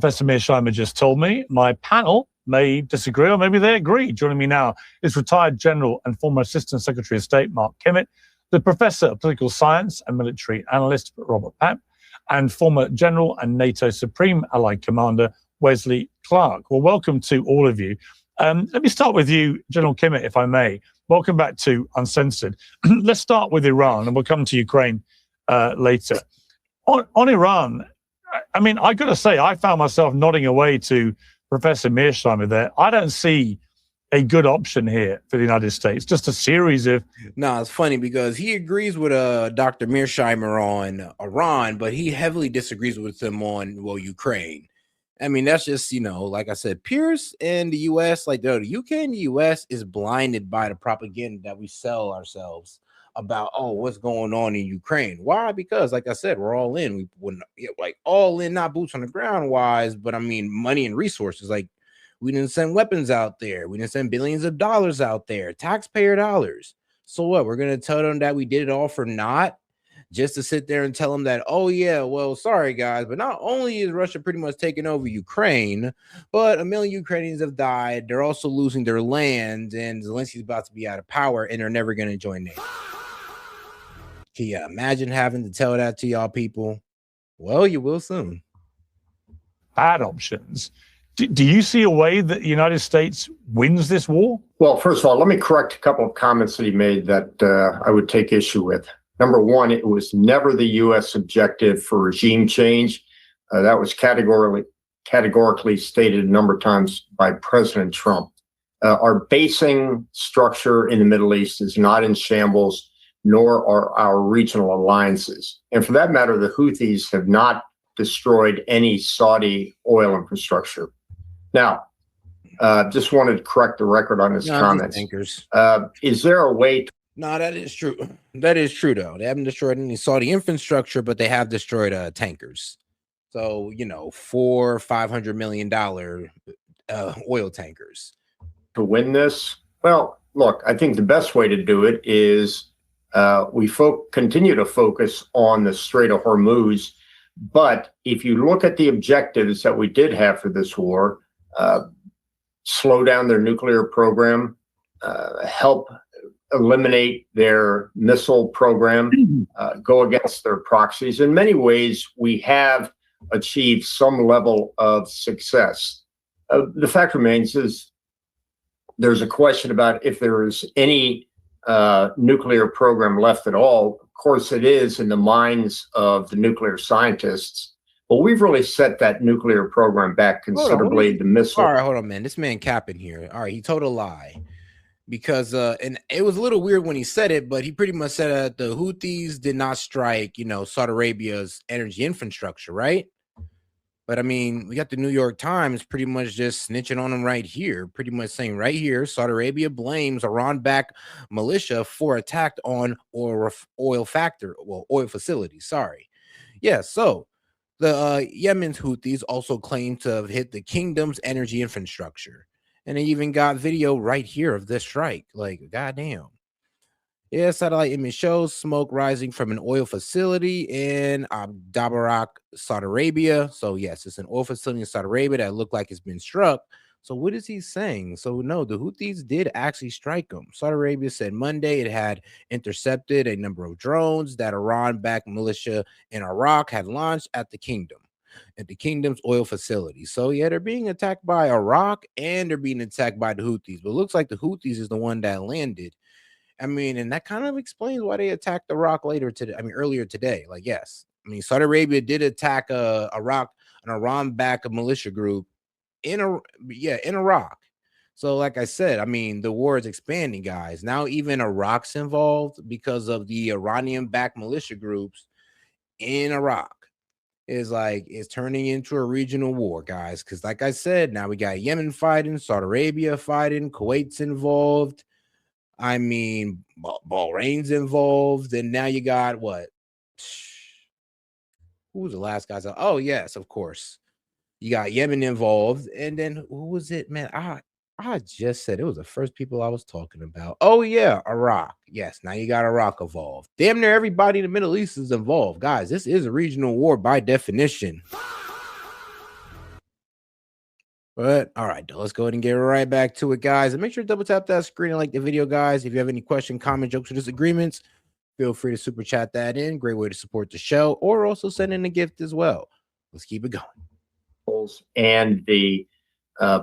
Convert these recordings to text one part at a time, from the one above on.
Professor Mearsheimer just told me. My panel may disagree or maybe they agree. Joining me now is retired General and former Assistant Secretary of State Mark Kimmett, the Professor of Political Science and Military Analyst Robert Papp, and former General and NATO Supreme Allied Commander Wesley Clark. Well, welcome to all of you. Let me start with you, General Kimmett, if I may. Welcome back to Uncensored. Let's start with Iran, and we'll come to Ukraine later. On Iran, I mean, I got to say, I found myself nodding away to Professor Mearsheimer there. I don't see a good option here for the United States. Just a series of... No, it's funny because he agrees with Dr. Mearsheimer on Iran, but he heavily disagrees with him on, well, Ukraine. I mean, that's just, you know, like I said, Piers and the U.S., like the UK and the U.S. is blinded by the propaganda that we sell ourselves about, oh, what's going on in Ukraine. Why? Because, like I said, we're all in. We wouldn't, like, all in, not boots on the ground wise, but I mean, money and resources. Like, we didn't send weapons out there. We didn't send billions of dollars out there, taxpayer dollars. So what? We're going to tell them that we did it all for naught, just to sit there and tell them that, oh, yeah, well, sorry, guys, but not only is Russia pretty much taking over Ukraine, but 1 million Ukrainians have died. They're also losing their land, and Zelensky's about to be out of power, and they're never going to join NATO. Can you imagine having to tell that to y'all people? Well, you will soon. Bad options. Do you see a way that the United States wins this war? Well, first of all, let me correct a couple of comments that he made that I would take issue with. Number one, it was never the U.S. objective for regime change. That was categorically stated a number of times by President Trump. Our basing structure in the Middle East is not in shambles, nor are our regional alliances. And for that matter, the Houthis have not destroyed any Saudi oil infrastructure. Now, just wanted to correct the record on his comments. Is there a way to... No, that is true. That is true, though. They haven't destroyed any Saudi infrastructure, but they have destroyed tankers. So, you know, $400-500 million oil tankers. To win this? Well, look, I think the best way to do it is we continue to focus on the Strait of Hormuz. But if you look at the objectives that we did have for this war, slow down their nuclear program, help eliminate their missile program, go against their proxies. In many ways, we have achieved some level of success. The fact remains is there's a question about if there is any nuclear program left at all. Of course, it is in the minds of the nuclear scientists. But we've really set that nuclear program back considerably. The missile. All right, hold on, man. This man capping here. All right, he told a lie. Because and it was a little weird when he said it, but he pretty much said that the Houthis did not strike, you know, Saudi Arabia's energy infrastructure, right? But I mean, we got the New York Times pretty much just snitching on them right here, pretty much saying right here, Saudi Arabia blames Iran-backed militia for attack on oil facilities. Sorry. Yeah, so the Yemen's Houthis also claim to have hit the kingdom's energy infrastructure. And they even got video right here of this strike. Like, goddamn. Yeah, satellite image shows smoke rising from an oil facility in Dabarak, Saudi Arabia. So, yes, it's an oil facility in Saudi Arabia that looked like it's been struck. So, what is he saying? So, no, the Houthis did actually strike them. Saudi Arabia said Monday it had intercepted a number of drones that Iran-backed militia in Iraq had launched at the kingdom's oil facility. So yeah, they're being attacked by Iraq and they're being attacked by the Houthis. But it looks like the Houthis is the one that landed. I mean, and that kind of explains why they attacked Iraq earlier today. Like, yes, I mean, Saudi Arabia did attack Iraq, an Iran-backed militia group in Iraq. So, like I said, I mean, the war is expanding, guys. Now even Iraq's involved because of the Iranian-backed militia groups in Iraq. It's turning into a regional war, guys. Because like I said, now we got Yemen fighting, Saudi Arabia fighting, Kuwait's involved. I mean, Bahrain's involved. And now you got what? Who was the last guy? Oh, yes, of course. You got Yemen involved. And then who was it, man? I just said it was the first people I was talking about. Oh, yeah, Iraq. Yes, now you got Iraq involved. Damn near everybody in the Middle East is involved. Guys, this is a regional war by definition. But all right, let's go ahead and get right back to it, guys. And make sure to double tap that screen and like the video, guys. If you have any question, comment, jokes, or disagreements, feel free to super chat that in. Great way to support the show, or also send in a gift as well. Let's keep it going. And the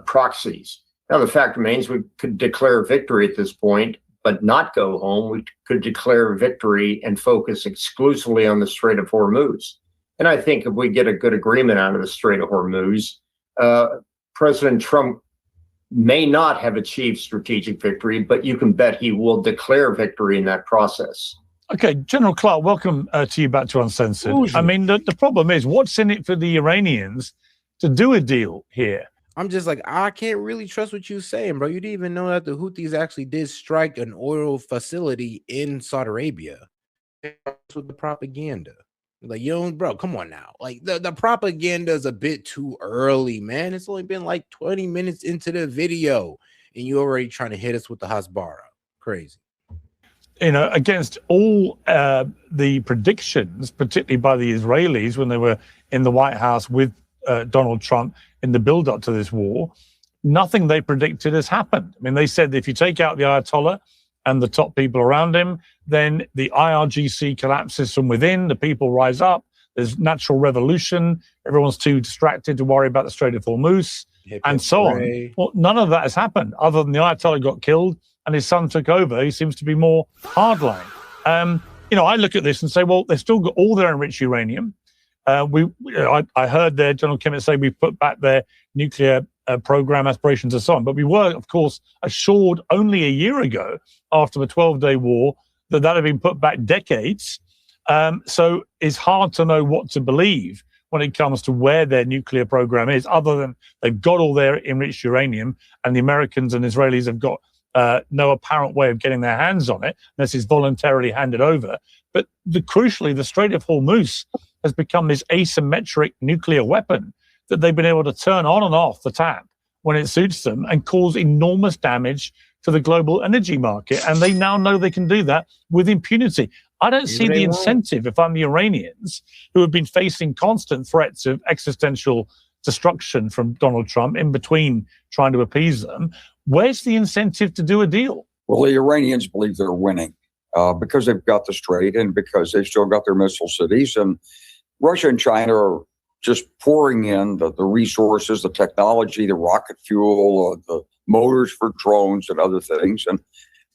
proxies. Now, the fact remains we could declare victory at this point, but not go home. We could declare victory and focus exclusively on the Strait of Hormuz. And I think if we get a good agreement out of the Strait of Hormuz, President Trump may not have achieved strategic victory, but you can bet he will declare victory in that process. Okay, General Clark, welcome to you back to Uncensored. I mean, the problem is, what's in it for the Iranians to do a deal here? I'm just like, I can't really trust what you're saying, bro. You didn't even know that the Houthis actually did strike an oil facility in Saudi Arabia. With the propaganda. Like, bro, come on now. Like, the propaganda is a bit too early, man. It's only been like 20 minutes into the video, and you're already trying to hit us with the Hasbara. Crazy. Against all the predictions, particularly by the Israelis when they were in the White House with Donald Trump in the build-up to this war, nothing they predicted has happened. I mean, they said that if you take out the Ayatollah and the top people around him, then the IRGC collapses from within, the people rise up, there's natural revolution, everyone's too distracted to worry about the Strait of Hormuz, and so on. Well, none of that has happened, other than the Ayatollah got killed and his son took over. He seems to be more hardline. I look at this and say, well, they've still got all their enriched uranium. I heard General Kimmett say we've put back their nuclear program aspirations and so on. But we were, of course, assured only a year ago, after the 12-day war, that had been put back decades. So it's hard to know what to believe when it comes to where their nuclear program is, other than they've got all their enriched uranium, and the Americans and Israelis have got no apparent way of getting their hands on it, unless it's voluntarily handed over. But crucially, the Strait of Hormuz has become this asymmetric nuclear weapon that they've been able to turn on and off the tap when it suits them and cause enormous damage to the global energy market. And they now know they can do that with impunity. I don't see the incentive, if I'm the Iranians, who have been facing constant threats of existential destruction from Donald Trump in between trying to appease them. Where's the incentive to do a deal? Well, the Iranians believe they're winning because they've got the Strait and because they've still got their missile cities. And Russia and China are just pouring in the resources, the technology, the rocket fuel, the motors for drones and other things. And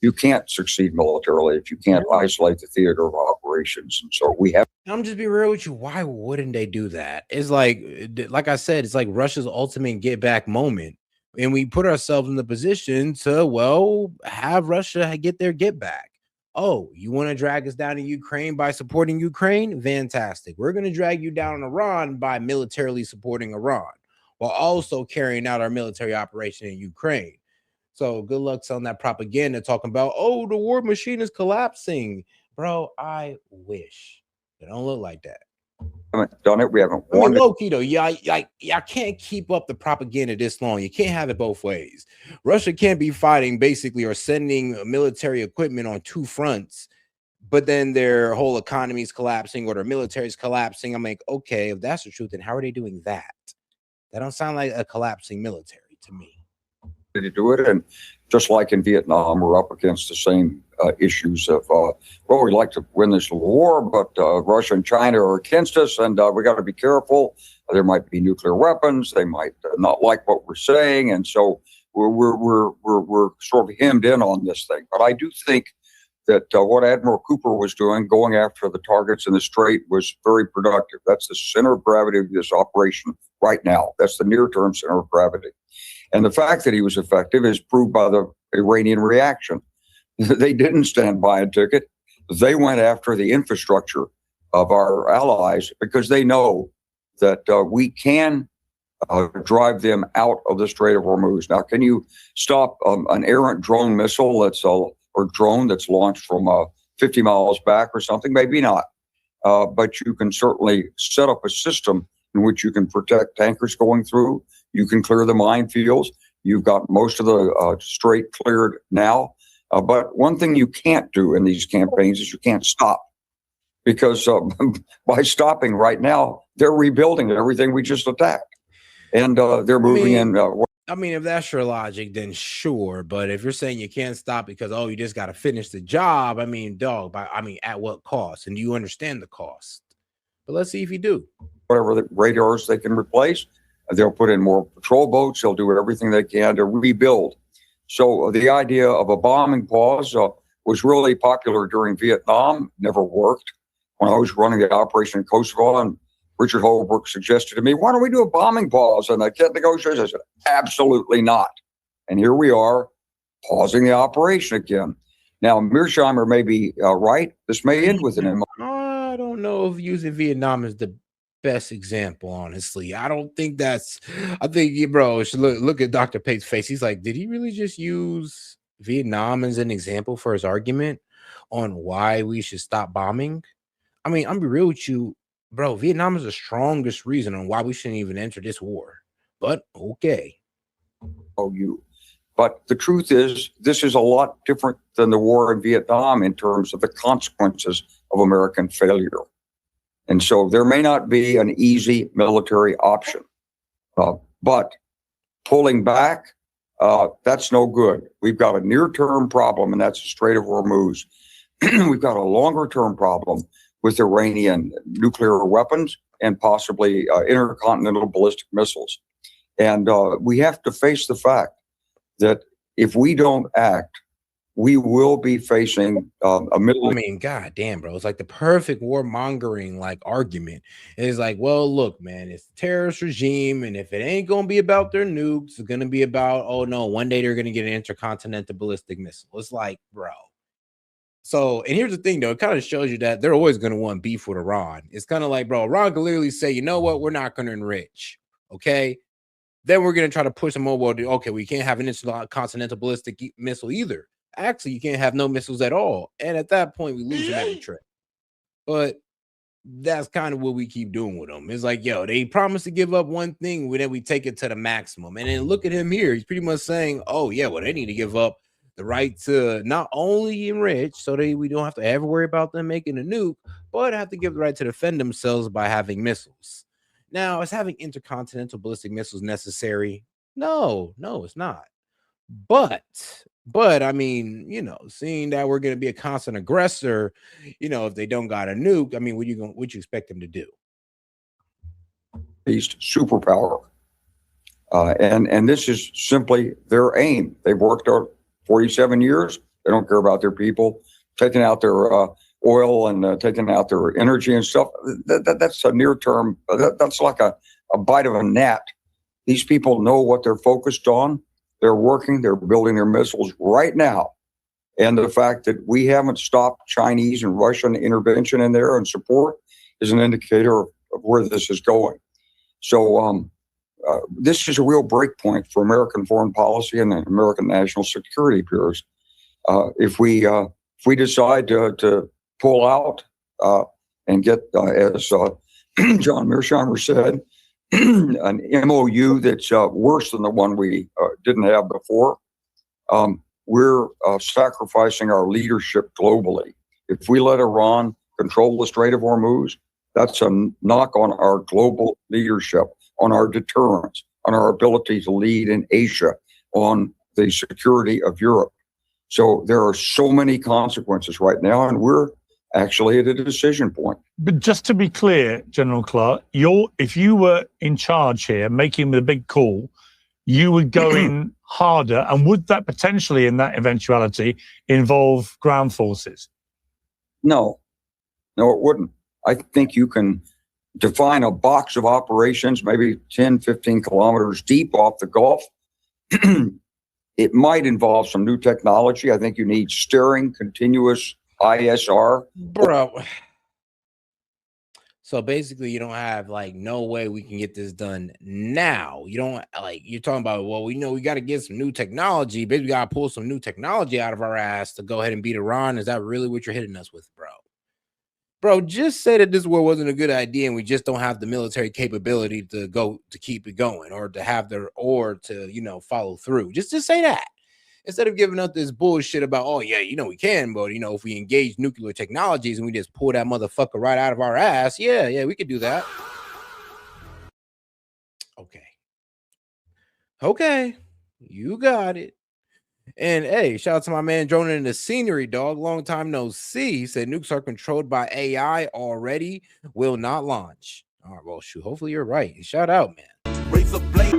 you can't succeed militarily if you can't isolate the theater of operations. And so we have. I'm just be real with you. Why wouldn't they do that? It's like I said, it's like Russia's ultimate get back moment. And we put ourselves in the position to, well, have Russia get their get back. Oh, you want to drag us down in Ukraine by supporting Ukraine? Fantastic. We're going to drag you down in Iran by militarily supporting Iran, while also carrying out our military operation in Ukraine. So good luck selling that propaganda, talking about, oh, the war machine is collapsing. Bro, I wish. It don't look like that. We haven't done it. We haven't won. Low key though, I can't keep up the propaganda this long. You can't have it both ways. Russia can't be fighting basically or sending military equipment on two fronts, but then their whole economy is collapsing or their military is collapsing. I'm like, okay, if that's the truth, then how are they doing that? That don't sound like a collapsing military to me. To do it, and just like in Vietnam, we're up against the same issues of well, we'd like to win this war, but Russia and China are against us, and we got to be careful. There might be nuclear weapons. They might not like what we're saying, and so we're sort of hemmed in on this thing. But I do think that what Admiral Cooper was doing, going after the targets in the Strait, was very productive. That's the center of gravity of this operation right now. That's the near-term center of gravity. And the fact that he was effective is proved by the Iranian reaction. They didn't stand by and took it. They went after the infrastructure of our allies because they know that we can drive them out of the Strait of Hormuz. Now, can you stop an errant drone missile or drone that's launched from 50 miles back or something? Maybe not. But you can certainly set up a system in which you can protect tankers going through. You can clear the minefields. You've got most of the Strait cleared now. But one thing you can't do in these campaigns is you can't stop. Because by stopping right now, they're rebuilding everything we just attacked. And they're moving in I mean, if that's your logic, then sure. But if you're saying you can't stop because, oh, you just got to finish the job, I mean, dog, at what cost? And do you understand the cost? But let's see if you do. Whatever the radars they can replace, they'll put in more patrol boats. They'll do everything they can to rebuild. So the idea of a bombing pause was really popular during Vietnam, never worked. When I was running the operation in Kosovo, and Richard Holbrooke suggested to me, why don't we do a bombing pause? And I kept negotiating. I said, absolutely not. And here we are, pausing the operation again. Now, Mearsheimer may be right. This may end with an MO. I don't know if using Vietnam is the best example, honestly. I don't think that's, I think, bro, should look at Dr. Pape's face. He's like, did he really just use Vietnam as an example for his argument on why we should stop bombing? I mean, I'm be real with you, bro. Vietnam is the strongest reason on why we shouldn't even enter this war. But okay. But the truth is, this is a lot different than the war in Vietnam in terms of the consequences of American failure. And so there may not be an easy military option, but pulling back, that's no good. We've got a near-term problem, and that's the Strait of Hormuz. We've got a longer-term problem with Iranian nuclear weapons and possibly intercontinental ballistic missiles. And we have to face the fact that if we don't act, we will be facing a middle. I mean, god damn, bro. It's like the perfect warmongering like argument. It's like, well, look, man, it's a terrorist regime, and if it ain't gonna be about their nukes, it's gonna be about, oh no, one day they're gonna get an intercontinental ballistic missile. It's like, bro. So, and here's the thing, though, it kind of shows you that they're always going to want beef with Iran. It's kind of like, bro, Iran can literally say, you know what, we're not going to enrich, okay? Then we're going to try to push them over. Okay, we can't have an intercontinental ballistic missile either. Actually, you can't have no missiles at all. And at that point, we lose them every trip. But that's kind of what we keep doing with them. It's like, yo, they promised to give up one thing, then we take it to the maximum. And then look at him here. He's pretty much saying, oh, yeah, well, they need to give up the right to not only enrich so that we don't have to ever worry about them making a nuke, but have to give the right to defend themselves by having missiles. Now, is having intercontinental ballistic missiles necessary? No, it's not. But I mean, you know, seeing that we're going to be a constant aggressor, you know, if they don't got a nuke, I mean, what you expect them to do? Beast superpower. And this is simply their aim. They've worked out 47 years. They don't care about their people, taking out their oil and taking out their energy and stuff. That's a near term. That's like a bite of a gnat. These people know what they're focused on. They're working. They're building their missiles right now. And the fact that we haven't stopped Chinese and Russian intervention in there and support is an indicator of where this is going. So this is a real break point for American foreign policy and American national security, Piers. If we decide to pull out and get, as John Mearsheimer said, an MOU that's worse than the one we didn't have before, we're sacrificing our leadership globally. If we let Iran control the Strait of Hormuz, that's a knock on our global leadership, on our deterrence, on our ability to lead in Asia, on the security of Europe. So there are so many consequences right now, and we're actually at a decision point. But just to be clear, General Clark, if you were in charge here, making the big call, you would go in harder, and would that potentially, in that eventuality, involve ground forces? No, it wouldn't. I think you can define a box of operations, maybe 10, 15 kilometers deep off the Gulf. It might involve some new technology. I think you need steering, continuous ISR. Bro. So basically, you don't have like no way we can get this done now. You don't like, you're talking about, well, we know we got to get some new technology. Basically, we got to pull some new technology out of our ass to go ahead and beat Iran. Is that really what you're hitting us with, bro? Bro, just say that this war wasn't a good idea and we just don't have the military capability to keep it going, or to have to follow through. Just say that. Instead of giving up this bullshit about, oh yeah, we can, but if we engage nuclear technologies and we just pull that motherfucker right out of our ass, yeah, we could do that. Okay. Okay, you got it. And hey, shout out to my man droning in the scenery, dog. Long time no see. He said nukes are controlled by AI already, will not launch. All right, well, shoot. Hopefully you're right. Shout out, man. Razor blade.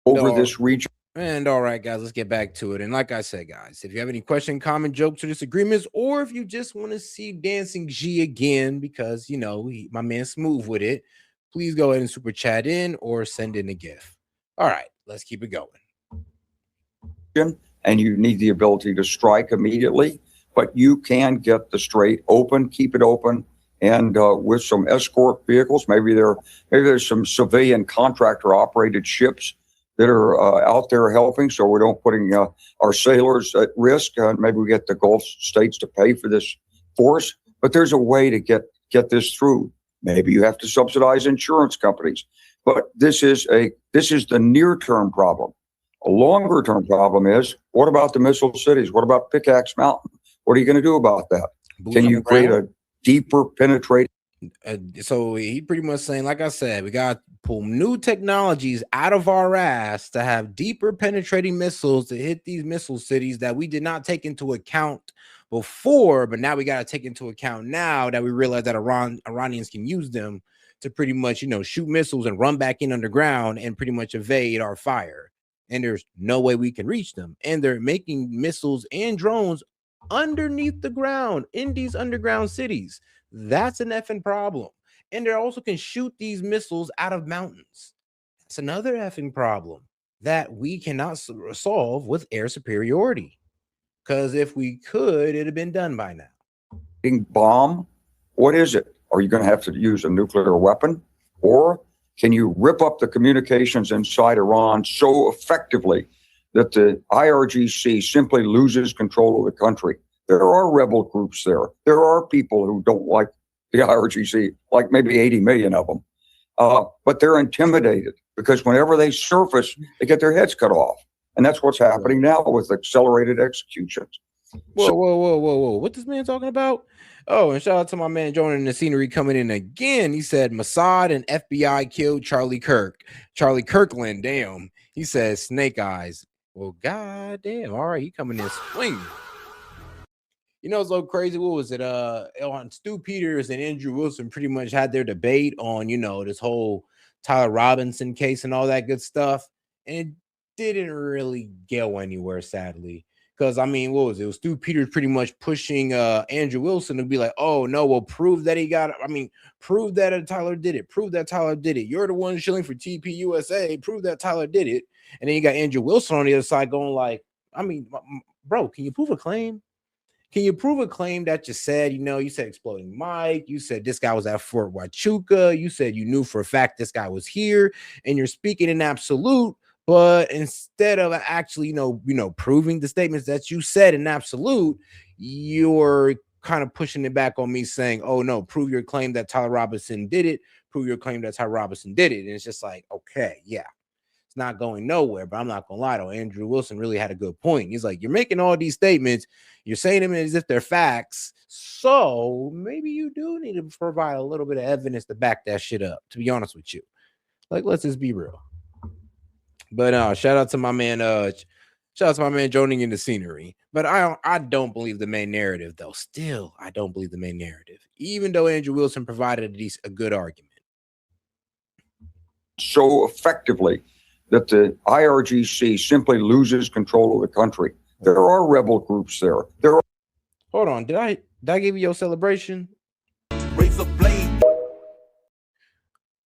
Over this region. And all right, guys, let's get back to it. And like I said, guys, if you have any question, comment, jokes, or disagreements, or if you just want to see Dancing G again, because you know my man smooth with it, please go ahead and super chat in or send in a GIF. All right, let's keep it going. And you need the ability to strike immediately, but you can get the Strait open, keep it open, and with some escort vehicles, maybe there's some civilian contractor operated ships that are out there helping, so we don't putting our sailors at risk. Maybe we get the Gulf states to pay for this force, but there's a way to get this through. Maybe you have to subsidize insurance companies, but this is the near-term problem. A longer-term problem is, what about the missile cities? What about Pickaxe Mountain? What are you going to do about that? Can you create a deeper penetrating? So he pretty much saying, like I said, we got to pull new technologies out of our ass to have deeper penetrating missiles to hit these missile cities that we did not take into account before, but now we got to take into account now that we realize that Iranians can use them to pretty much, shoot missiles and run back in underground and pretty much evade our fire. And there's no way we can reach them. And they're making missiles and drones underneath the ground in these underground cities. That's an effing problem. And they also can shoot these missiles out of mountains. That's another effing problem that we cannot solve with air superiority. Because if we could, it'd have been done by now. Bomb? What is it? Are you going to have to use a nuclear weapon? Or can you rip up the communications inside Iran so effectively that the IRGC simply loses control of the country? There are rebel groups there. There are people who don't like the IRGC, like maybe 80 million of them. But they're intimidated because whenever they surface, they get their heads cut off. And that's what's happening now with accelerated executions. Whoa. What this man talking about? Oh, and shout out to my man joining the scenery coming in again. He said Mossad and FBI killed Charlie Kirkland, damn. He says Snake Eyes. Well, goddamn. All right, he coming in swinging. It's so crazy. What was it? On Stu Peters and Andrew Wilson pretty much had their debate on, this whole Tyler Robinson case and all that good stuff. And it didn't really go anywhere, sadly. Because, what was it? It was Stu Peters pretty much pushing Andrew Wilson to be like, oh, no, well, prove that prove that Tyler did it. Prove that Tyler did it. You're the one shilling for TPUSA. Prove that Tyler did it. And then you got Andrew Wilson on the other side going like, bro, can you prove a claim? Can you prove a claim that you said, you said exploding Mike, you said this guy was at Fort Huachuca, you said you knew for a fact this guy was here, and you're speaking in absolute, but instead of actually, proving the statements that you said in absolute, you're kind of pushing it back on me saying, oh no, prove your claim that Tyler Robinson did it, prove your claim that Tyler Robinson did it. And it's just like, okay, yeah. It's not going nowhere, but I'm not gonna lie though. Andrew Wilson really had a good point. He's like, you're making all these statements, you're saying them as if they're facts. So maybe you do need to provide a little bit of evidence to back that shit up, to be honest with you. Like, let's just be real. But shout out to my man, joining in the scenery. But I don't believe the main narrative, though. Still, I don't believe the main narrative, even though Andrew Wilson provided a good argument. So effectively that the IRGC simply loses control of the country. There are rebel groups there. Hold on, did I give you your celebration? Razor blade.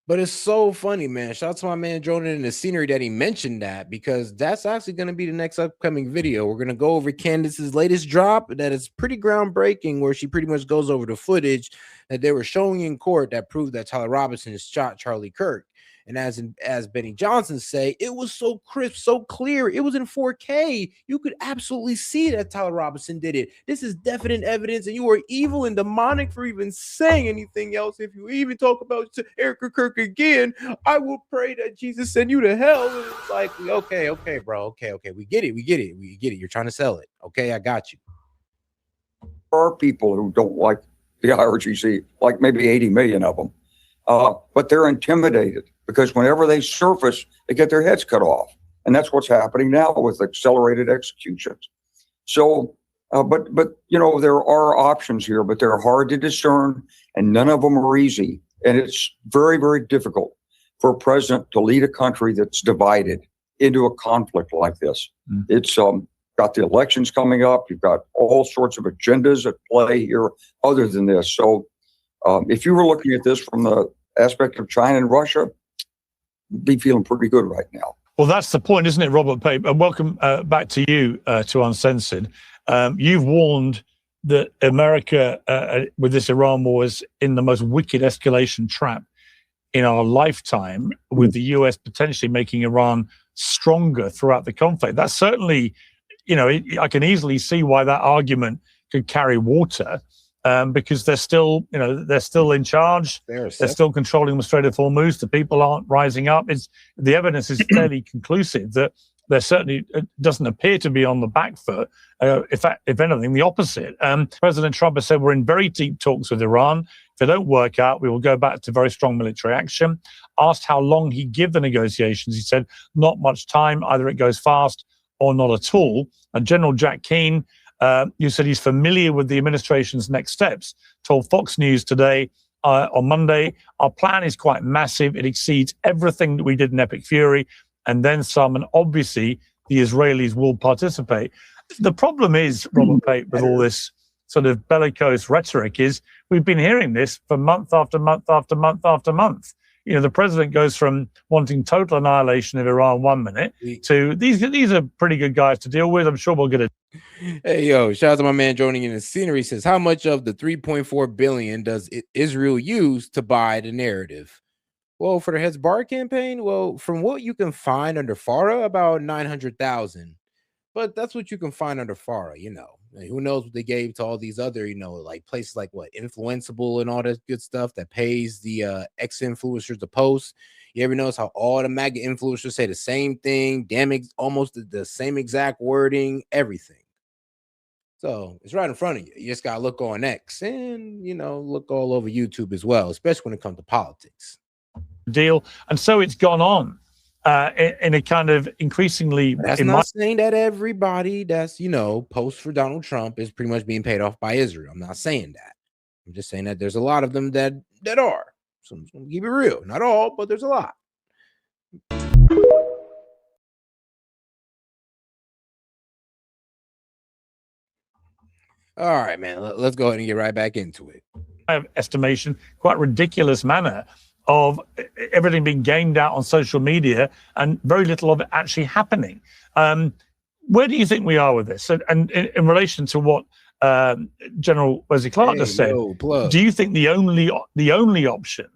But it's so funny, man. Shout out to my man joining in the scenery that he mentioned that, because that's actually going to be the next upcoming video. We're going to go over Candace's latest drop that is pretty groundbreaking, where she pretty much goes over the footage that they were showing in court that proved that Tyler Robinson shot Charlie Kirk. And as Benny Johnson say, it was so crisp, so clear. It was in 4K. You could absolutely see that Tyler Robinson did it. This is definite evidence, and you are evil and demonic for even saying anything else. If you even talk about Erica Kirk again, I will pray that Jesus send you to hell. And it's like, okay, bro. Okay. We get it. You're trying to sell it. Okay, I got you. There are people who don't like the IRGC, like maybe 80 million of them. but they're intimidated because whenever they surface, they get their heads cut off. And that's what's happening now with accelerated executions. So, but there are options here, but they're hard to discern, and none of them are easy. And it's very, very difficult for a president to lead a country that's divided into a conflict like this. It's got the elections coming up. You've got all sorts of agendas at play here other than this. So if you were looking at this from the aspect of China and Russia, you'd be feeling pretty good right now. Well, that's the point, isn't it, Robert Pape? And welcome back to you to Uncensored. You've warned that America, with this Iran war, is in the most wicked escalation trap in our lifetime, with the US potentially making Iran stronger throughout the conflict. That's certainly, I can easily see why that argument could carry water, because they're still in charge. They're still controlling the Strait of Hormuz. The people aren't rising up. The evidence is fairly conclusive that there certainly doesn't appear to be on the back foot. If anything, the opposite. President Trump has said we're in very deep talks with Iran. If they don't work out, we will go back to very strong military action. Asked how long he'd give the negotiations, he said not much time. Either it goes fast or not at all. And General Jack Keane, you said he's familiar with the administration's next steps, told Fox News today on Monday, our plan is quite massive. It exceeds everything that we did in Epic Fury and then some. And obviously, the Israelis will participate. The problem is, Robert Pape, with all this sort of bellicose rhetoric is we've been hearing this for month after month after month after month. The president goes from wanting total annihilation of Iran 1 minute to these are pretty good guys to deal with. I'm sure we'll get it. Hey, yo, shout out to my man joining in the scenery. Says, how much of the 3.4 billion does Israel use to buy the narrative? Well, for the Hezbollah campaign, well, from what you can find under FARA, about 900,000. But that's what you can find under FARA, Like, who knows what they gave to all these other, like places like Influenceable and all that good stuff that pays the ex-influencers to post. You ever notice how all the MAGA influencers say the same thing, almost the same exact wording, everything. So it's right in front of you. You just got to look on X and, look all over YouTube as well, especially when it comes to politics. Deal. And so it's gone on in a kind of increasingly. That's not saying that everybody that's, posts for Donald Trump is pretty much being paid off by Israel. I'm not saying that. I'm just saying that there's a lot of them that are. So I'm going to keep it real. Not all, but there's a lot. All right, man. Let's go ahead and get right back into it. I have estimation, quite ridiculous manner of everything being gamed out on social media and very little of it actually happening. Where do you think we are with this? And in relation to what General Wesley Clark just said, do you think the only option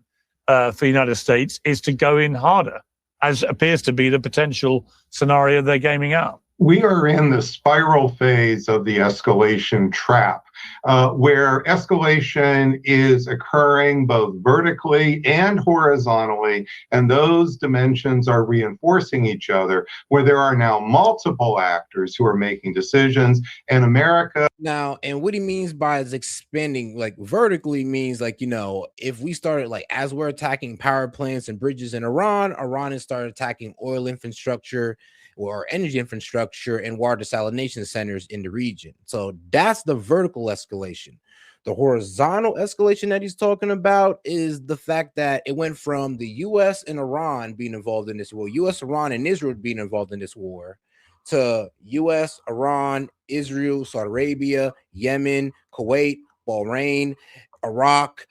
for the United States is to go in harder, as appears to be the potential scenario they're gaming out? We are in the spiral phase of the escalation trap, where escalation is occurring both vertically and horizontally, and those dimensions are reinforcing each other, where there are now multiple actors who are making decisions, and America. Now, and what he means by is expanding, like vertically means like, if we started as we're attacking power plants and bridges in Iran has started attacking oil infrastructure or energy infrastructure and water desalination centers in the region. So that's the vertical escalation. The horizontal escalation that he's talking about is the fact that it went from the U.S. and Iran being involved in this war, U.S., Iran, and Israel being involved in this war, to U.S., Iran, Israel, Saudi Arabia, Yemen, Kuwait, Bahrain, Iraq.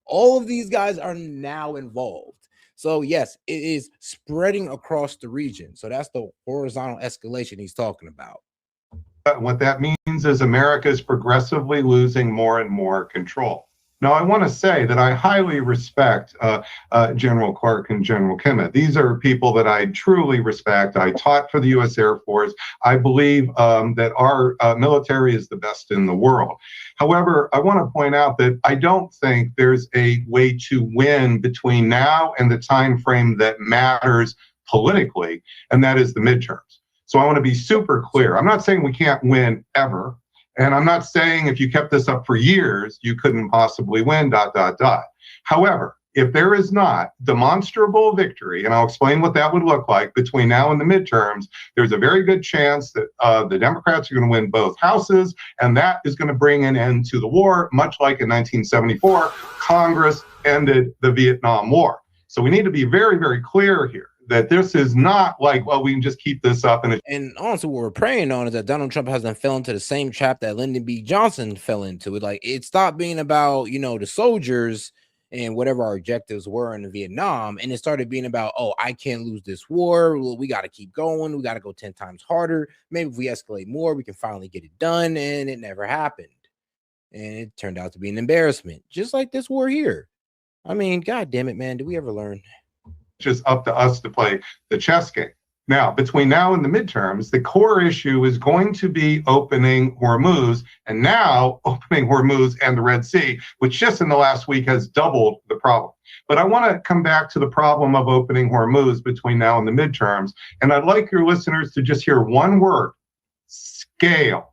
All of these guys are now involved. So yes, it is spreading across the region. So that's the horizontal escalation he's talking about. What that means is America is progressively losing more and more control. Now, I want to say that I highly respect General Clark and General Kimmett. These are people that I truly respect. I taught for the U.S. Air Force. I believe that our military is the best in the world. However, I want to point out that I don't think there's a way to win between now and the time frame that matters politically, and that is the midterms. So I want to be super clear. I'm not saying we can't win ever. And I'm not saying if you kept this up for years, you couldn't possibly win, ... However, if there is not demonstrable victory, and I'll explain what that would look like between now and the midterms, there's a very good chance that the Democrats are going to win both houses, and that is going to bring an end to the war, much like in 1974, Congress ended the Vietnam War. So we need to be very, very clear here that this is not like, well, we can just keep this up. And honestly, what we're praying on is that Donald Trump hasn't fell into the same trap that Lyndon B. Johnson fell into. It stopped being about, the soldiers and whatever our objectives were in Vietnam, and it started being about, oh, I can't lose this war. Well, we got to keep going. We got to go 10 times harder. Maybe if we escalate more, we can finally get it done. And it never happened. And it turned out to be an embarrassment, just like this war here. I mean, God damn it, man. Did we ever learn? Just up to us to play the chess game. Now, between now and the midterms, the core issue is going to be opening Hormuz, and now opening Hormuz and the Red Sea, which just in the last week has doubled the problem. But I want to come back to the problem of opening Hormuz between now and the midterms, and I'd like your listeners to just hear one word: scale.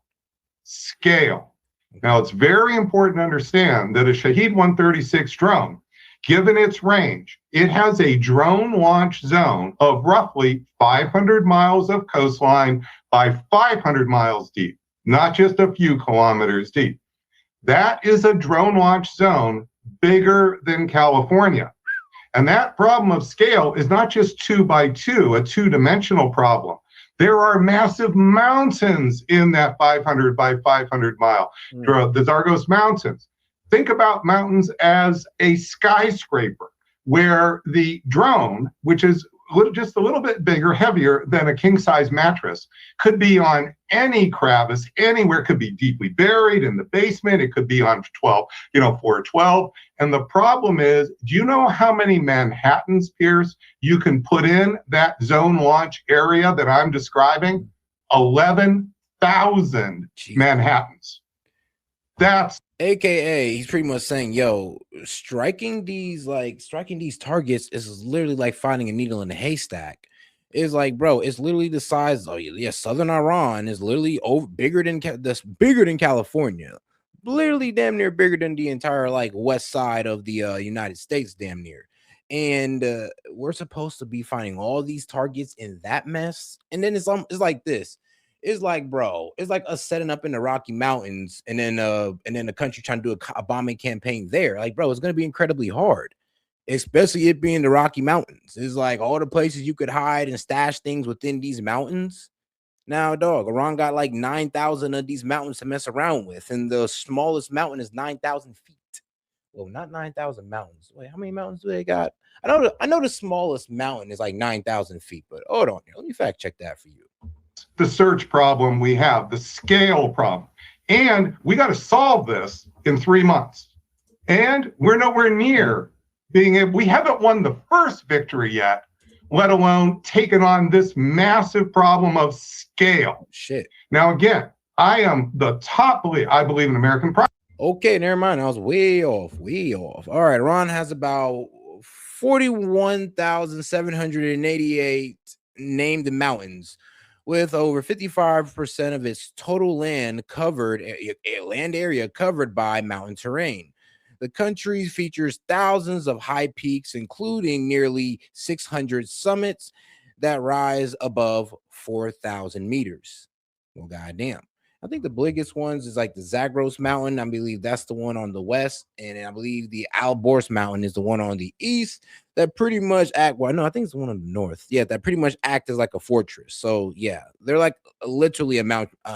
Scale. Now, it's very important to understand that a Shahed 136 drone, given its range, it has a drone launch zone of roughly 500 miles of coastline by 500 miles deep, not just a few kilometers deep. That is a drone launch zone bigger than California. And that problem of scale is not just 2 by 2, a two-dimensional problem. There are massive mountains in that 500 by 500 mile, the Zagros Mountains. Think about mountains as a skyscraper, where the drone, which is just a little bit bigger, heavier than a king-size mattress, could be on any crevice, anywhere. It could be deeply buried in the basement. It could be on 412. And the problem is, do you know how many Manhattans, Piers, you can put in that zone launch area that I'm describing? 11,000 Manhattans. That's AKA, he's pretty much saying, yo, striking these targets is literally like finding a needle in a haystack. It's like, bro, it's literally the size. Oh yeah, southern Iran is literally bigger than California, literally damn near bigger than the entire west side of the United States, damn near. And we're supposed to be finding all these targets in that mess, and then it's like this. It's like, bro, it's like us setting up in the Rocky Mountains and then the country trying to do a bombing campaign there. Like, bro, it's going to be incredibly hard, especially it being the Rocky Mountains. It's like all the places you could hide and stash things within these mountains. Now, dog, Iran got like 9,000 of these mountains to mess around with, and the smallest mountain is 9,000 feet. Well, not 9,000 mountains. Wait, how many mountains do they got? I know the smallest mountain is like 9,000 feet, but hold on here. Let me fact check that for you. The search problem we have, the scale problem. And we got to solve this in 3 months. And we're nowhere near being able, we haven't won the first victory yet, let alone taken on this massive problem of scale. Shit. Now, again, I am the top believer, I believe in American pride. Okay, never mind. I was way off. All right, Iran has about 41,788 named mountains, with over 55% of its total land area covered by mountain terrain. The country features thousands of high peaks, including nearly 600 summits that rise above 4,000 meters. Well, goddamn. I think the biggest ones is like the Zagros Mountain. I believe that's the one on the west. And I believe the Al Borz Mountain is the one on the east that pretty much I think it's the one on the north. Yeah, that pretty much act as like a fortress. So yeah, they're like literally a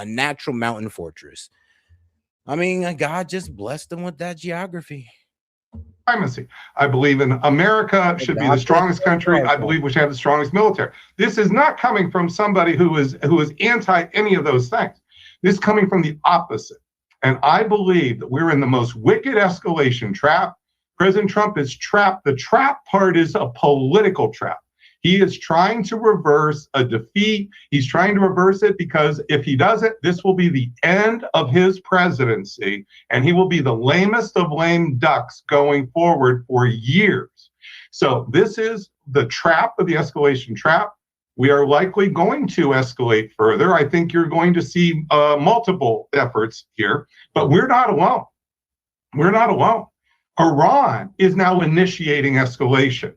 natural mountain fortress. I mean, God just blessed them with that geography. Primacy. I believe in America should be the strongest country. I believe we should have the strongest military. This is not coming from somebody who is anti any of those things. This is coming from the opposite. And I believe that we're in the most wicked escalation trap. President Trump is trapped. The trap part is a political trap. He is trying to reverse a defeat. He's trying to reverse it because if he doesn't, this will be the end of his presidency, and he will be the lamest of lame ducks going forward for years. So this is the trap of the escalation trap. We are likely going to escalate further. I think you're going to see multiple efforts here, but we're not alone. We're not alone. Iran is now initiating escalation.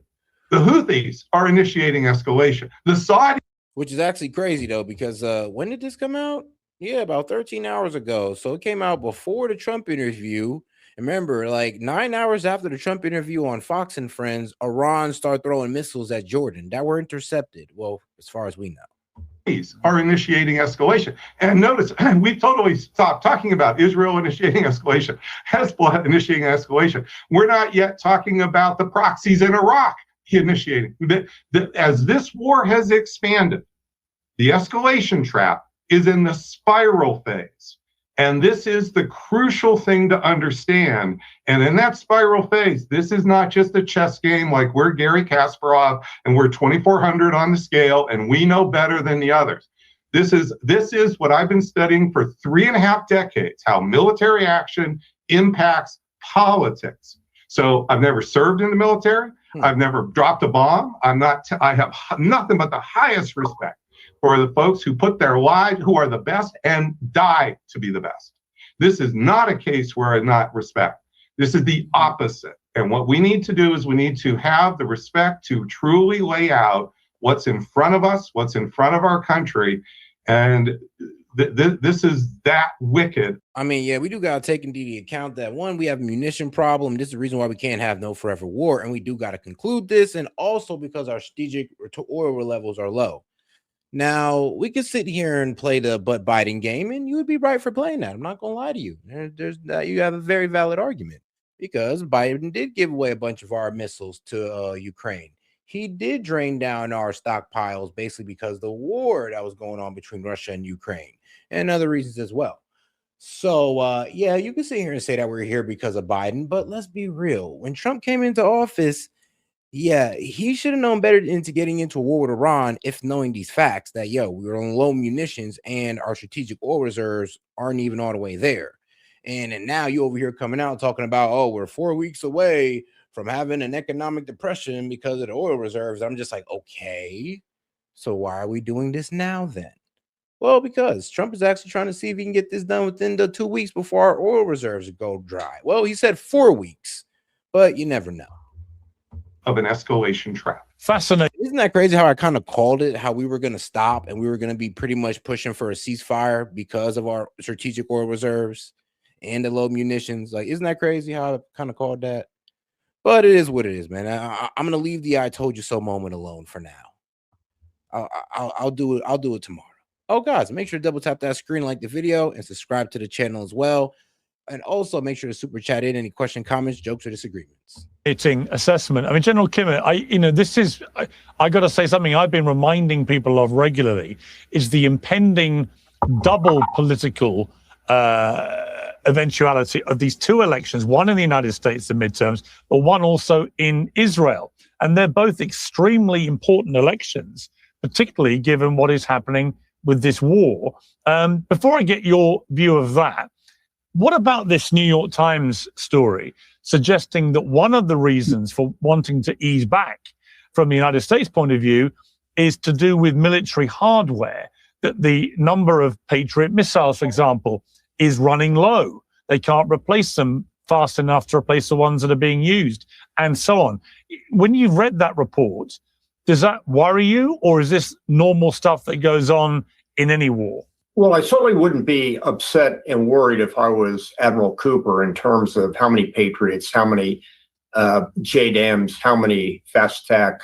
The Houthis are initiating escalation. The Saudis, which is actually crazy though, because when did this come out? Yeah, about 13 hours ago. So it came out before the Trump interview. And remember, like 9 hours after the Trump interview on Fox and Friends, Iran started throwing missiles at Jordan that were intercepted. Well, as far as we know. Are initiating escalation. And notice, we've totally stopped talking about Israel initiating escalation, Hezbollah initiating escalation. We're not yet talking about the proxies in Iraq initiating. As this war has expanded, the escalation trap is in the spiral phase. And this is the crucial thing to understand. And in that spiral phase, this is not just a chess game like we're Gary Kasparov and we're 2,400 on the scale and we know better than the others. This is what I've been studying for 3.5 decades, how military action impacts politics. So I've never served in the military. I've never dropped a bomb. I have nothing but the highest respect for the folks who put their lives, who are the best and die to be the best. This is not a case where I not respect. This is the opposite. And what we need to do is we need to have the respect to truly lay out what's in front of us, what's in front of our country. And this is that wicked. I mean, yeah, we do got to take into the account that one, we have a munition problem. This is the reason why we can't have no forever war. And we do got to conclude this. And also because our strategic oil levels are low. Now, we could sit here and play the butt biting game, and you would be right for playing that. I'm not going to lie to you. You have a very valid argument because Biden did give away a bunch of our missiles to Ukraine. He did drain down our stockpiles basically because of the war that was going on between Russia and Ukraine and other reasons as well. So, yeah, you can sit here and say that we're here because of Biden, but let's be real. When Trump came into office, yeah, he should have known better into getting into a war with Iran if knowing these facts that, we were on low munitions and our strategic oil reserves aren't even all the way there. And now you over here coming out talking about, oh, we're 4 weeks away from having an economic depression because of the oil reserves. I'm just like, okay, so why are we doing this now then? Well, because Trump is actually trying to see if he can get this done within the 2 weeks before our oil reserves go dry. Well, he said 4 weeks, but you never know. Of an escalation trap. Fascinating. Isn't that crazy how I kind of called it, how we were going to stop and we were going to be pretty much pushing for a ceasefire because of our strategic oil reserves and the low munitions? Like, isn't that crazy how I kind of called that? But it is what it is, man. I'm going to leave the I told you so moment alone for now. I'll do it. I'll do it tomorrow. Oh, guys, make sure to double tap that screen, like the video, and subscribe to the channel as well. And also make sure to super chat in any question, comments, jokes, or disagreements. Assessment. I mean, General Kimmett, I got to say something I've been reminding people of regularly is the impending double political eventuality of these two elections, one in the United States, the midterms, but one also in Israel. And they're both extremely important elections, particularly given what is happening with this war. Before I get your view of that, what about this New York Times story suggesting that one of the reasons for wanting to ease back from the United States point of view is to do with military hardware, that the number of Patriot missiles, for example, is running low. They can't replace them fast enough to replace the ones that are being used, and so on. When you've read that report, does that worry you, or is this normal stuff that goes on in any war? Well, I certainly wouldn't be upset and worried if I was Admiral Cooper in terms of how many Patriots, how many JDAMs, how many fast attack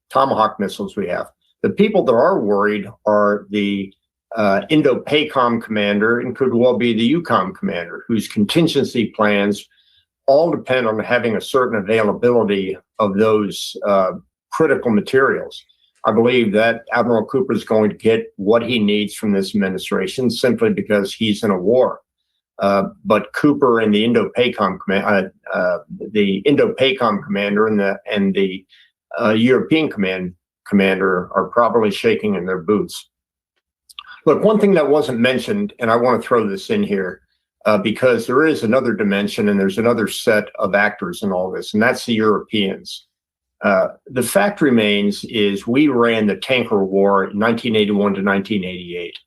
Tomahawk missiles we have. The people that are worried are the Indo-PACOM commander and could well be the EUCOM commander, whose contingency plans all depend on having a certain availability of those critical materials. I believe that Admiral Cooper is going to get what he needs from this administration simply because he's in a war. But Cooper and the Indo-PACOM commander and the European commander are probably shaking in their boots. Look, one thing that wasn't mentioned, and I want to throw this in here because there is another dimension and there's another set of actors in all this, and that's the Europeans. The fact remains is we ran the tanker war in 1981 to 1988.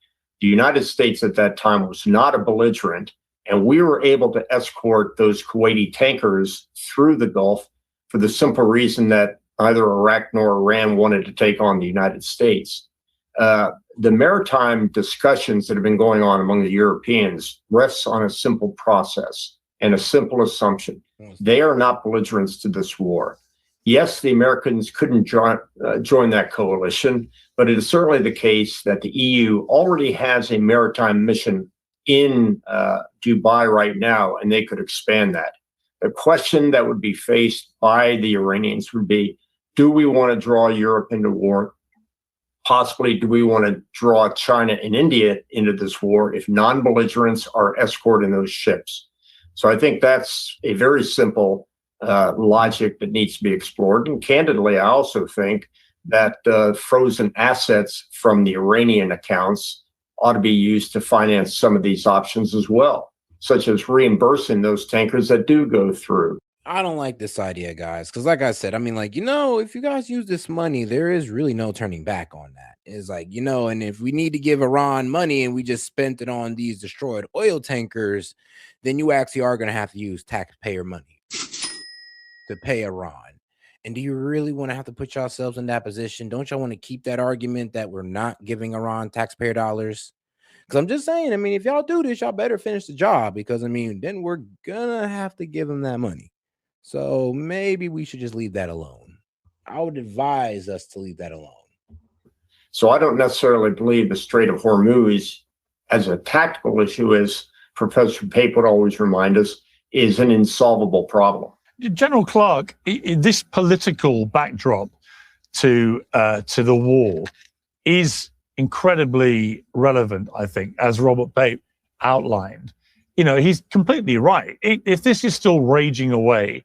The United States at that time was not a belligerent, And we were able to escort those Kuwaiti tankers through the Gulf for the simple reason that neither Iraq nor Iran wanted to take on the United States. The maritime discussions that have been going on among the Europeans rests on a simple process and a simple assumption. They are not belligerents to this war. Yes, the Americans couldn't join that coalition, but it is certainly the case that the EU already has a maritime mission in Dubai right now, and they could expand that. The question that would be faced by the Iranians would be, do we want to draw Europe into war? Possibly, do we want to draw China and India into this war if non-belligerents are escorting those ships? So I think that's a very simple logic that needs to be explored. And candidly, I also think that frozen assets from the Iranian accounts ought to be used to finance some of these options as well, such as reimbursing those tankers that do go through. I don't like this idea, guys, because like I said, I mean, like, if you guys use this money, there is really no turning back on that. It's like, and if we need to give Iran money and we just spent it on these destroyed oil tankers, then you actually are going to have to use taxpayer money to pay Iran. And do you really want to have to put yourselves in that position? Don't y'all want to keep that argument that we're not giving Iran taxpayer dollars? Because I'm just saying, I mean, if y'all do this, y'all better finish the job, because, I mean, then we're going to have to give them that money. So maybe we should just leave that alone. I would advise us to leave that alone. So I don't necessarily believe the Strait of Hormuz as a tactical issue, as Professor Pape would always remind us, is an insolvable problem. General Clark, this political backdrop to the war is incredibly relevant, I think, as Robert Pape outlined. He's completely right. If this is still raging away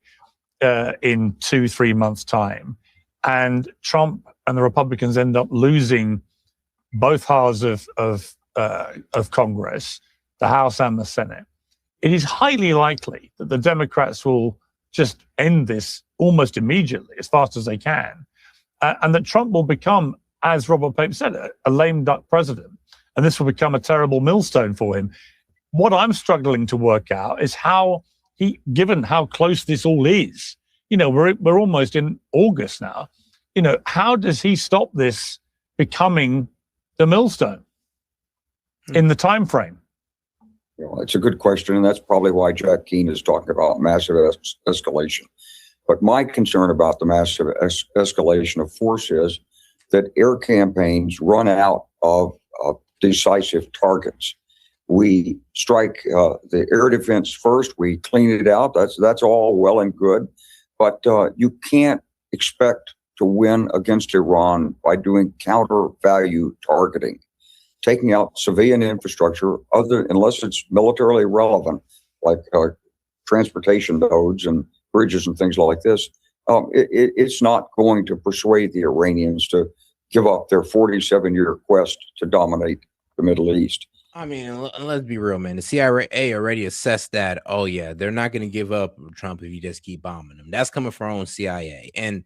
in 2-3 months' time, and Trump and the Republicans end up losing both houses of Congress, the House and the Senate, it is highly likely that the Democrats will just end this almost immediately, as fast as they can, and that Trump will become, as Robert Pape said, a lame duck president, and this will become a terrible millstone for him. What I'm struggling to work out is how given how close this all is, we're almost in August now, how does he stop this becoming the millstone in the time frame? It's a good question, and that's probably why Jack Keane is talking about massive escalation. But my concern about the massive escalation of force is that air campaigns run out of decisive targets. We strike the air defense first. We clean it out. That's all well and good, but you can't expect to win against Iran by doing counter value targeting, taking out civilian infrastructure, unless it's militarily relevant, like transportation nodes and bridges and things like this. It's not going to persuade the Iranians to give up their 47-year quest to dominate the Middle East. I mean, let's be real, man. The CIA already assessed that, oh, yeah, they're not going to give up Trump if you just keep bombing them. That's coming from our own CIA. And,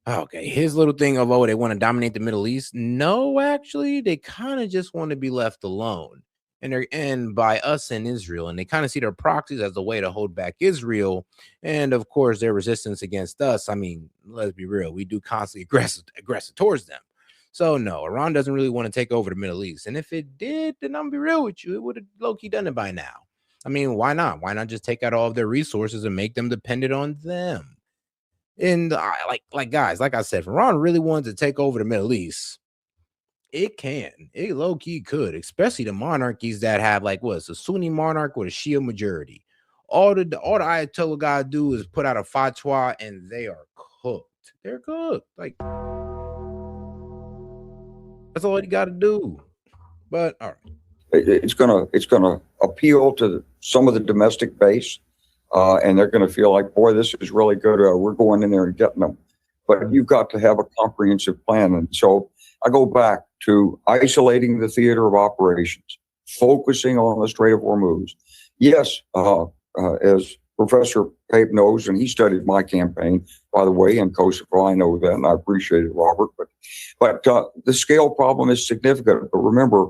okay, his little thing of, they want to dominate the Middle East. No, actually, they kind of just want to be left alone. And by us and Israel. And they kind of see their proxies as a way to hold back Israel. And, of course, their resistance against us. I mean, let's be real. We do constantly aggressive towards them. So, no, Iran doesn't really want to take over the Middle East. And if it did, then I'm going to be real with you, it would have low-key done it by now. I mean, why not? Why not just take out all of their resources and make them dependent on them? And guys, like I said, if Iran really wanted to take over the Middle East, it can. It low-key could, especially the monarchies that have, it's a Sunni monarch with a Shia majority. All the Ayatollah got to do is put out a fatwa, and they are cooked. They're cooked. That's all you got to do. But all right, it's gonna appeal to some of the domestic base, and they're going to feel like, boy, this is really good. We're going in there and getting them. But you've got to have a comprehensive plan. And so I go back to isolating the theater of operations, focusing on the Strait of Hormuz. Yes, as Professor Pape knows, and he studied my campaign, by the way, in Kosovo. I know that, and I appreciate it, Robert. But the scale problem is significant. But remember,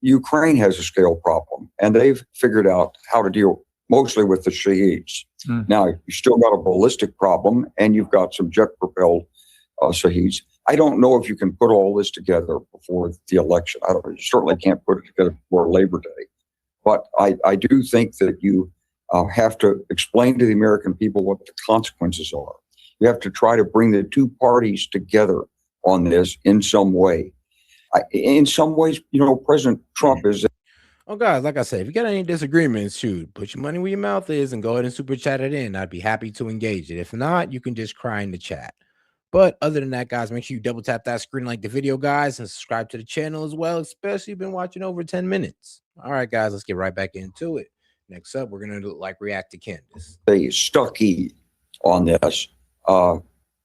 Ukraine has a scale problem, and they've figured out how to deal mostly with the Shaheeds. Now, you still got a ballistic problem, and you've got some jet-propelled Shaheeds. I don't know if you can put all this together before the election. You certainly can't put it together before Labor Day. But I do think that you have to explain to the American people what the consequences are. You have to try to bring the two parties together on this in some way. In some ways, President Trump is. Oh, guys, like I said, if you got any disagreements, shoot, put your money where your mouth is and go ahead and super chat it in. I'd be happy to engage it. If not, you can just cry in the chat. But other than that, guys, make sure you double tap that screen, like the video, guys, and subscribe to the channel as well, especially if you've been watching over 10 minutes. All right, guys, let's get right back into it. Next up, we're going to react to Candace. They stucky on this.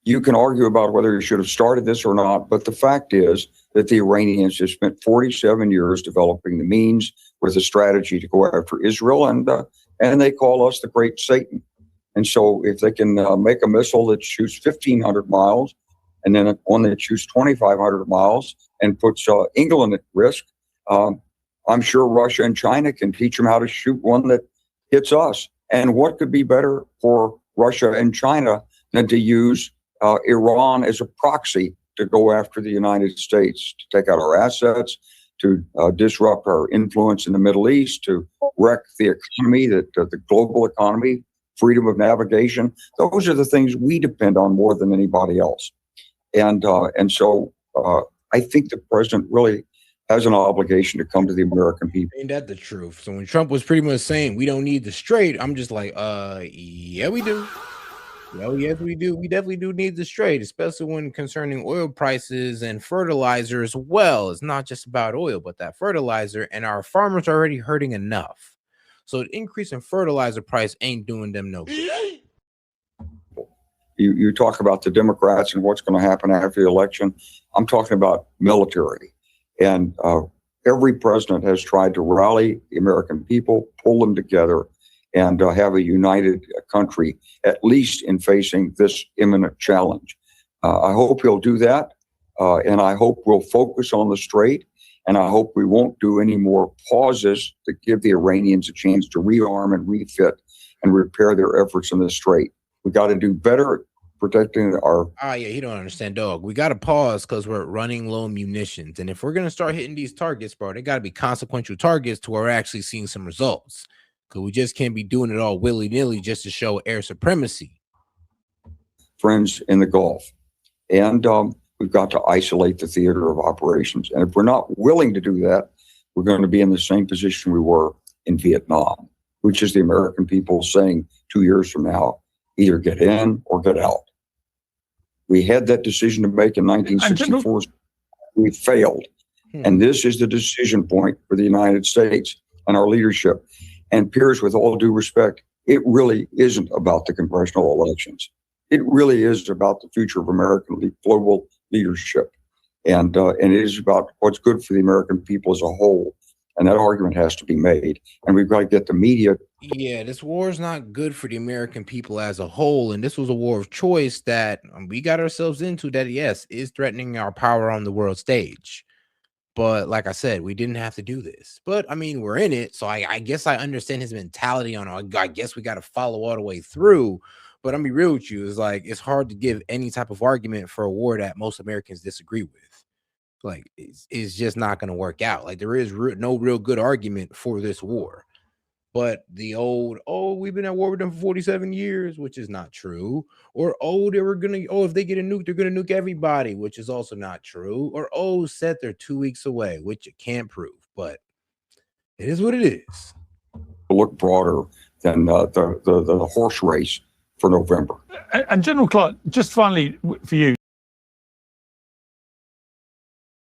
You can argue about whether you should have started this or not, but the fact is that the Iranians have spent 47 years developing the means with a strategy to go after Israel, and they call us the Great Satan. And so if they can make a missile that shoots 1,500 miles and then one that shoots 2,500 miles and puts England at risk, I'm sure Russia and China can teach them how to shoot one that hits us. And what could be better for Russia and China than to use Iran as a proxy to go after the United States, to take out our assets, to disrupt our influence in the Middle East, to wreck the economy, the global economy, freedom of navigation. Those are the things we depend on more than anybody else. And so I think the president really has an obligation to come to the American people. Ain't that the truth? So when Trump was pretty much saying we don't need the Strait, I'm just like, yeah, we do. Well, yes, we do. We definitely do need the Strait, especially when concerning oil prices and fertilizer as well. It's not just about oil, but that fertilizer, and our farmers are already hurting enough. So an increase in fertilizer price ain't doing them no good. You talk about the Democrats and what's going to happen after the election. I'm talking about military. And every president has tried to rally the American people, pull them together, and have a united country, at least in facing this imminent challenge. I hope he'll do that, and I hope we'll focus on the Strait, and I hope we won't do any more pauses to give the Iranians a chance to rearm and refit and repair their efforts in the Strait. We got to do better protecting our... yeah, he don't understand, dog. We got to pause because we're running low on munitions, and if we're going to start hitting these targets, bro, they got to be consequential targets to where we're actually seeing some results. Because we just can't be doing it all willy-nilly just to show air supremacy. Friends in the Gulf. And we've got to isolate the theater of operations. And if we're not willing to do that, we're going to be in the same position we were in Vietnam, which is the American people saying 2 years from now, either get in or get out. We had that decision to make in 1964. We failed. And this is the decision point for the United States and our leadership. And Piers, with all due respect, it really isn't about the congressional elections. It really is about the future of American global leadership. And it is about what's good for the American people as a whole. And that argument has to be made. And we've got to get the media. Yeah, this war is not good for the American people as a whole. And this was a war of choice that we got ourselves into that, yes, is threatening our power on the world stage. But like I said, we didn't have to do this. But I mean, we're in it. So I guess I understand his mentality on, I guess we got to follow all the way through. But I'm be real with you. It's like, it's hard to give any type of argument for a war that most Americans disagree with. Like, it's just not going to work out. Like, there is no real good argument for this war. But the old, we've been at war with them for 47 years, which is not true. Or, if they get a nuke, they're going to nuke everybody, which is also not true. Or, S.E.T, they're 2 weeks away, which you can't prove. But it is what it is. Look broader than the horse race for November. And General Clark, just finally for you,